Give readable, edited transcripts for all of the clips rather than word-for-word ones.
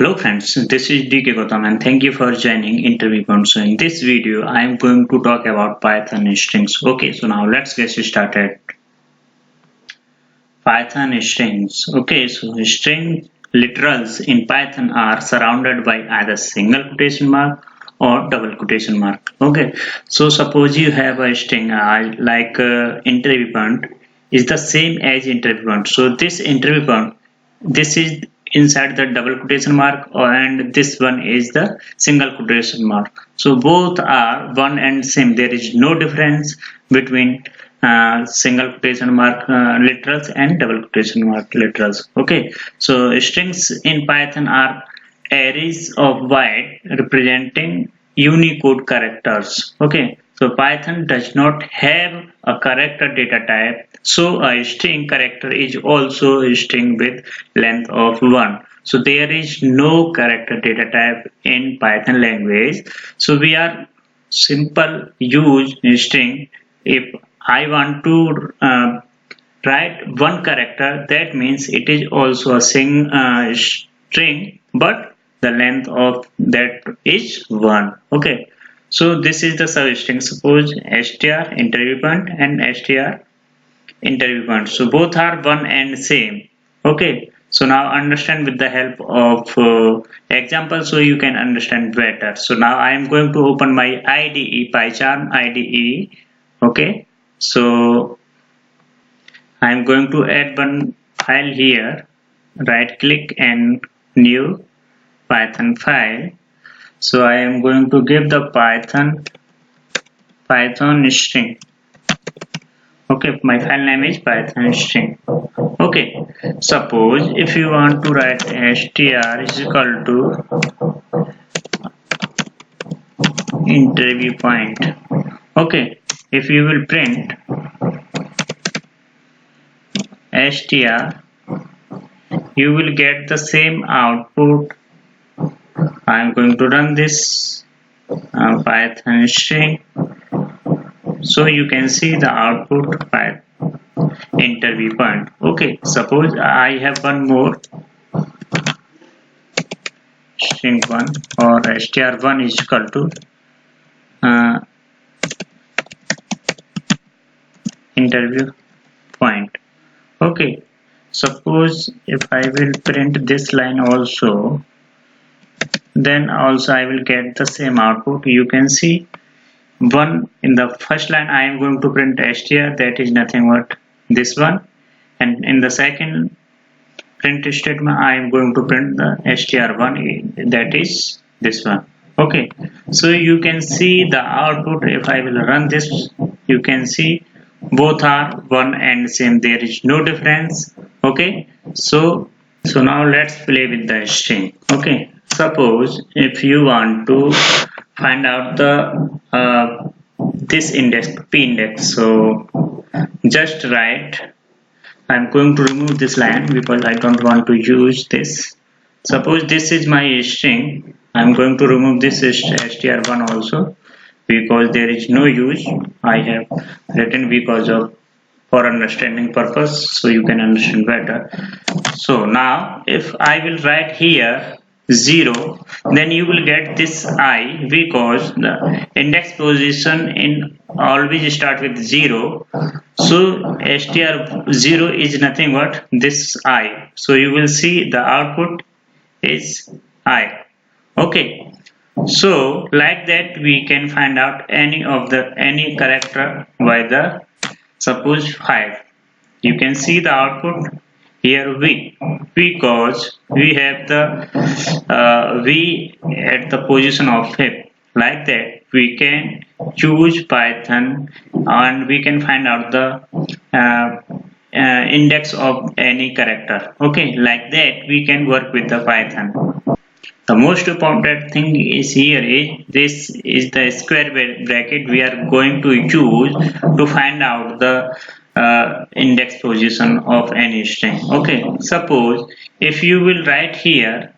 Hello friends, this is DK Gautam and thank you for joining Interview Point. So in this video, I am going to talk about Python strings. Okay, so now let's get started. Python strings. Okay, so string literals in Python are surrounded by either single quotation mark or double quotation mark. Okay, so suppose you have a string like interview point is the same as interview point. So this interview point, this is inside the double quotation mark and this one is the single quotation mark. So both are one and same. There is no difference between single quotation mark literals and double quotation mark literals. Okay, so strings in Python are arrays of byte representing Unicode characters. Okay, so Python does not have a character data type, so a string character is also a string with length of 1. So there is no character data type in Python language. So we are simple use string. If I want to write one character, that means it is also a string, but the length of that is 1. Okay, so this is the substring. Suppose str interview point and str interview point, so both are one and same. Okay, so now understand with the help of example so you can understand better. So now I am going to open my IDE, PyCharm IDE. Okay, so I am going to add one file here. Right click and new Python file. So I am going to give the Python string. Okay, my file name is Python string. Okay, suppose if you want to write str is equal to interview point. Okay, if you will print str, you will get the same output. I am going to run this Python string, so you can see the output by interview point. Okay, suppose I have one more string 1 or str1 is equal to interview point. Okay, suppose if I will print this line also, then also I will get the same output. You can see one in the first line I am going to print str, that is nothing but this one, and in the second print statement I am going to print the str1, that is this one. Okay, so you can see the output. If I will run this, you can see both are one and same. There is no difference. Okay, so now let's play with the string. Okay, suppose if you want to find out the this index, p index, so just write. I'm going to remove this line because I don't want to use this. Suppose this is my string. I'm going to remove this str1 also because there is no use. I have written because of for understanding purpose, so you can understand better. So now if I will write here 0, then you will get this I, because the index position in always start with 0. So str0 is nothing but this I. So you will see the output is I. Okay, so like that we can find out any character by the suppose 5. You can see the output here V, because we have the V at the position of 5. Like that we can choose Python and we can find out the index of any character. Okay, like that we can work with the Python. The most important thing is here is this is the square bracket we are going to use to find out the index position of any string. Okay, suppose if you will write here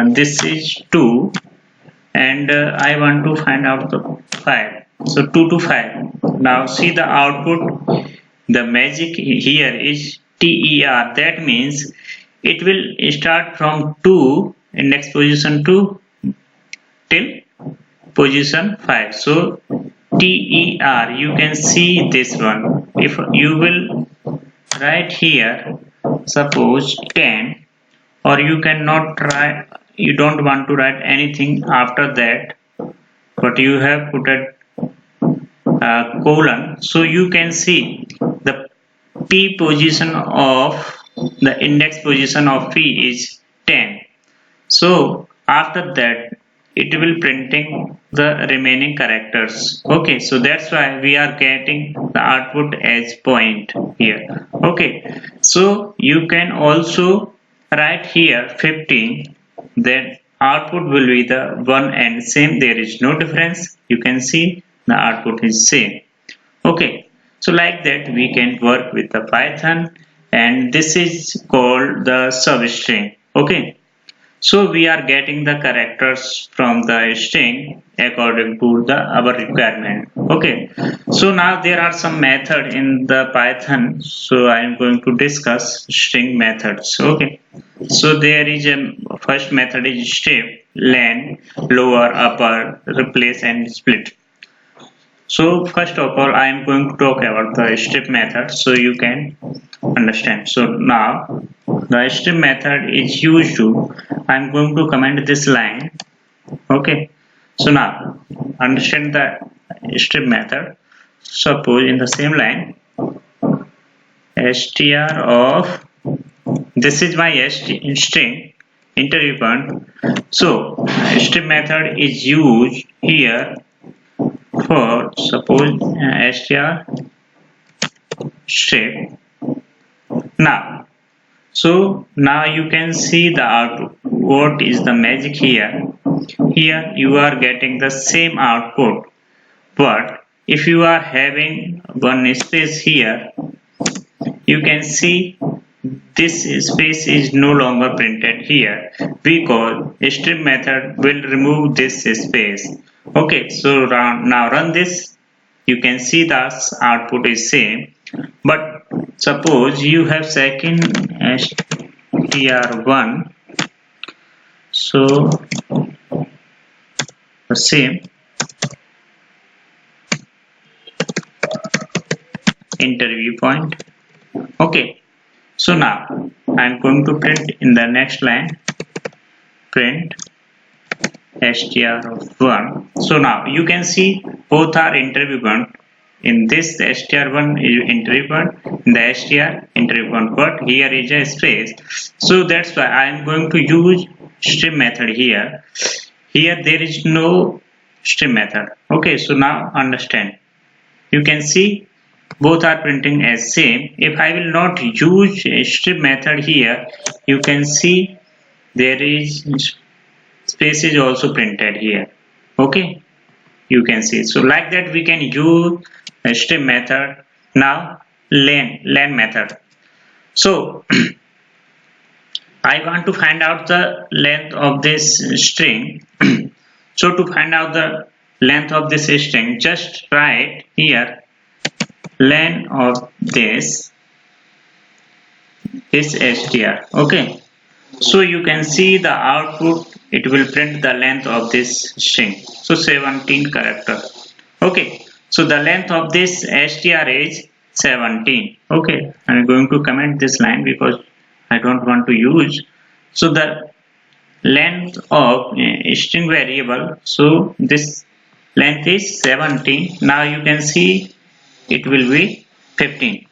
this is 2 and I want to find out the 5. So 2 to 5. Now see the output. The magic here is TER. That means it will start from 2 index position 2 till position 5. So TER, you can see this one. If you will write here, suppose 10, or you cannot try, you don't want to write anything after that, but you have put a colon, so you can see the P position of the index position of P is 10. So after that it will printing the remaining characters. Okay, so that's why we are getting the output as point here. Okay, so you can also write here 15, then output will be the one and same, there is no difference. You can see the output is same. Okay, so like that we can work with the Python, and this is called the substring. Okay, so we are getting the characters from the string according to the our requirement. Okay, so now there are some method in the Python, so I am going to discuss string methods. Okay, so there is a first method is strip, len, lower, upper, replace and split. So first of all, I am going to talk about the strip method so you can understand. So now the strip method is used to, I am going to comment this line. Okay, so now understand the strip method. Suppose in the same line, str of, this is my string interview point. So strip method is used here for suppose str strip. Now, so now you can see the output. What is the magic here? Here you are getting the same output, but if you are having one space here, you can see this space is no longer printed here because strip method will remove this space. Okay, so now run this. You can see the output is same, but suppose you have second str1, so the same interview point. Okay, so now I am going to print in the next line, print str1. So now you can see both are interview point. In this str1 is interview point, in the str interview point, but here is a space. So that's why I am going to use strip method here. Here there is no strip method. Okay, so now understand. You can see both are printing as same. If I will not use a strip method here, you can see there is space is also printed here. Okay, you can see. So like that we can use a strip method. Now len method. So I want to find out the length of this string. So to find out the length of this string, just write here len of this is str. Okay, so you can see the output, it will print the length of this string, so 17 character. Okay, so the length of this str is 17. Okay, I'm going to comment this line because I don't want to use. So the length of string variable, so this length is 17. Now you can see it will be 15.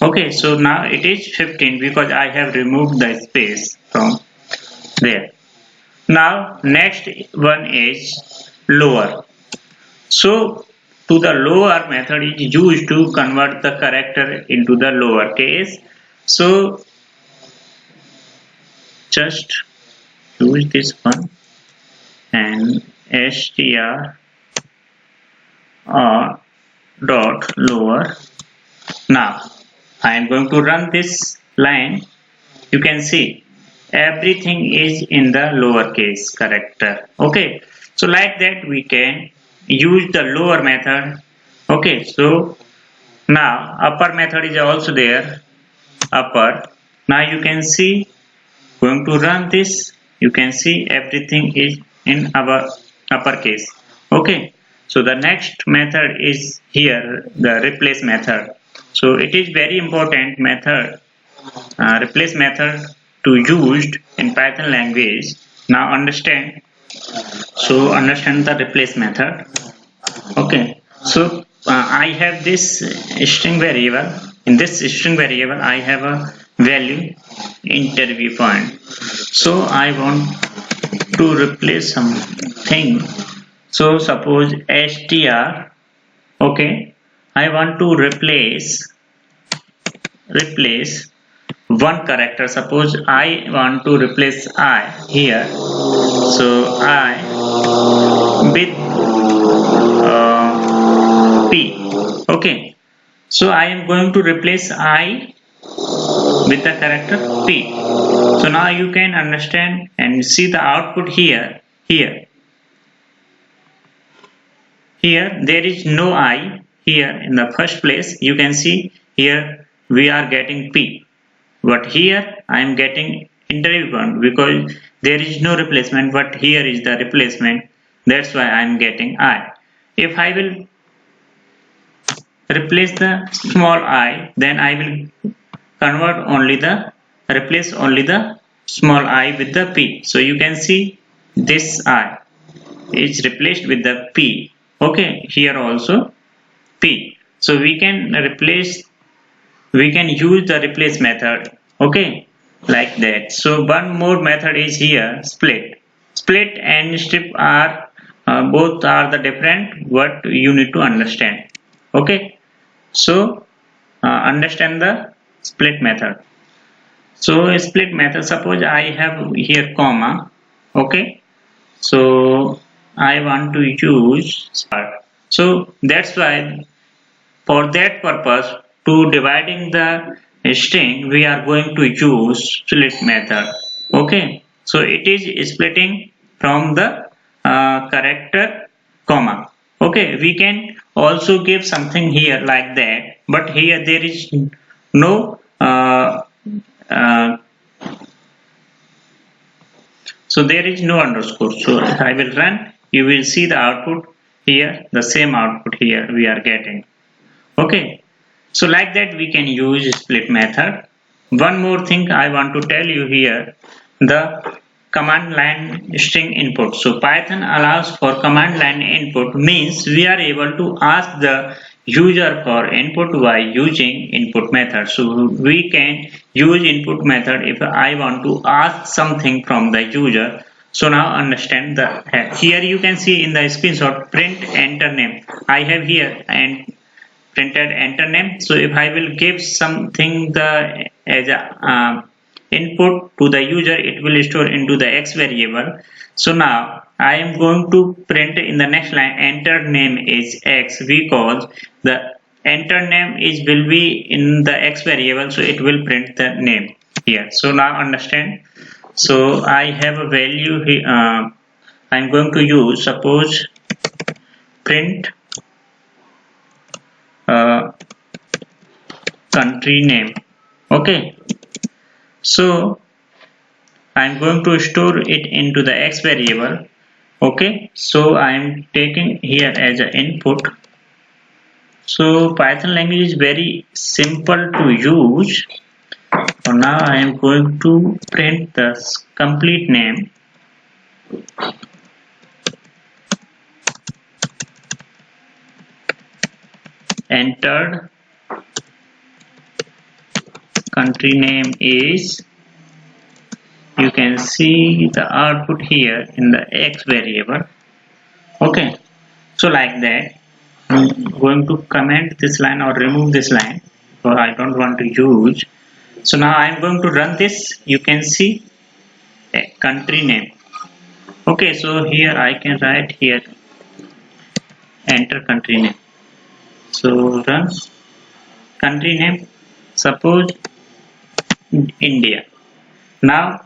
Okay, so now it is 15 because I have removed the space from there. Now next one is lower. So to the lower method is used to convert the character into the lower case. So just use this one and str dot lower. Now I am going to run this line. You can see everything is in the lowercase character. Okay, so like that we can use the lower method. Okay, so now upper method is also there, upper. Now you can see, going to run this. You can see everything is in our uppercase. Okay, so the next method is here, the replace method. So it is very important method, replace method to used in Python language. Now understand. So understand the replace method. Okay, so I have this string variable. In this string variable, I have a value interview point. So I want to replace something. So suppose str. Okay, I want to replace one character. Suppose I want to replace I here. So I with P. Okay, so I am going to replace I with the character P. So now you can understand and see the output here. Here there is no I. Here in the first place you can see here we are getting P. But here I am getting interview point because there is no replacement, but here is the replacement. That's why I am getting I. If I will replace the small I, then I will replace only the small I with the P. So you can see this I is replaced with the P. Okay, here also P. So we can use the replace method. Okay, like that. So one more method is here, split and strip are both are the different what you need to understand. Okay, so understand the split method. So a split method, suppose I have here comma. Okay, so I want to use start. So that's why for that purpose, to dividing the string, we are going to use split method. Okay, so it is splitting from the character comma. Okay, we can also give something here like that, but here there is no uh, so there is no underscore. So if I will run, you will see the output here, the same output here we are getting. Okay, so like that we can use split method. One more thing I want to tell you here, the command line string input. So Python allows for command line input, means we are able to ask the user for input by using input method. So we can use input method if I want to ask something from the user. So now understand the here you can see in the screenshot print enter name. I have here and printed enter name. So if I will give something the as a input to the user, it will store into the x variable. So now I am going to print in the next line enter name is x because the enter name is will be in the x variable, so it will print the name here. So now understand. So I have a value here. I'm going to use suppose print country name. Okay, so I'm going to store it into the x variable. Okay, so I'm taking here as an input. So Python language is very simple to use. So now I am going to print the complete name. Entered country name is, you can see the output here in the x variable. Okay, so like that I'm going to comment this line or remove this line, so I don't want to use. So now I'm going to run this. You can see a country name. Okay, so here I can write here enter country name. So run country name, suppose India. Now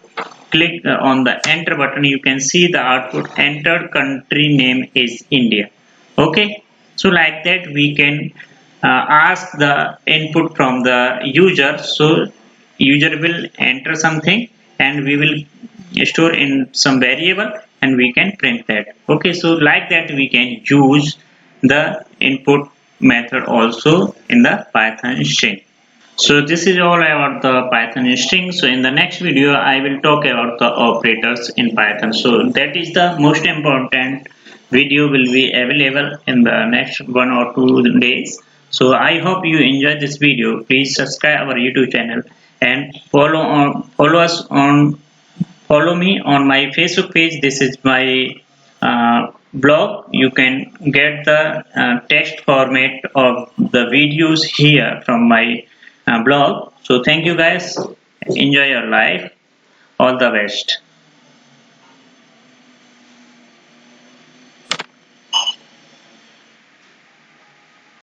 click on the enter button. You can see the output entered country name is India. Okay, so like that we can ask the input from the user. So user will enter something and we will store in some variable and we can print that. Okay, so like that we can use the input method also in the Python string. So this is all about the Python string. So in the next video I will talk about the operators in Python. So that is the most important video, will be available in the next 1 or 2 days. So I hope you enjoyed this video. Please subscribe our YouTube channel and follow me on my Facebook page. This is my blog. You can get the text format of the videos here from my blog. So thank you guys. Enjoy your life. All the best.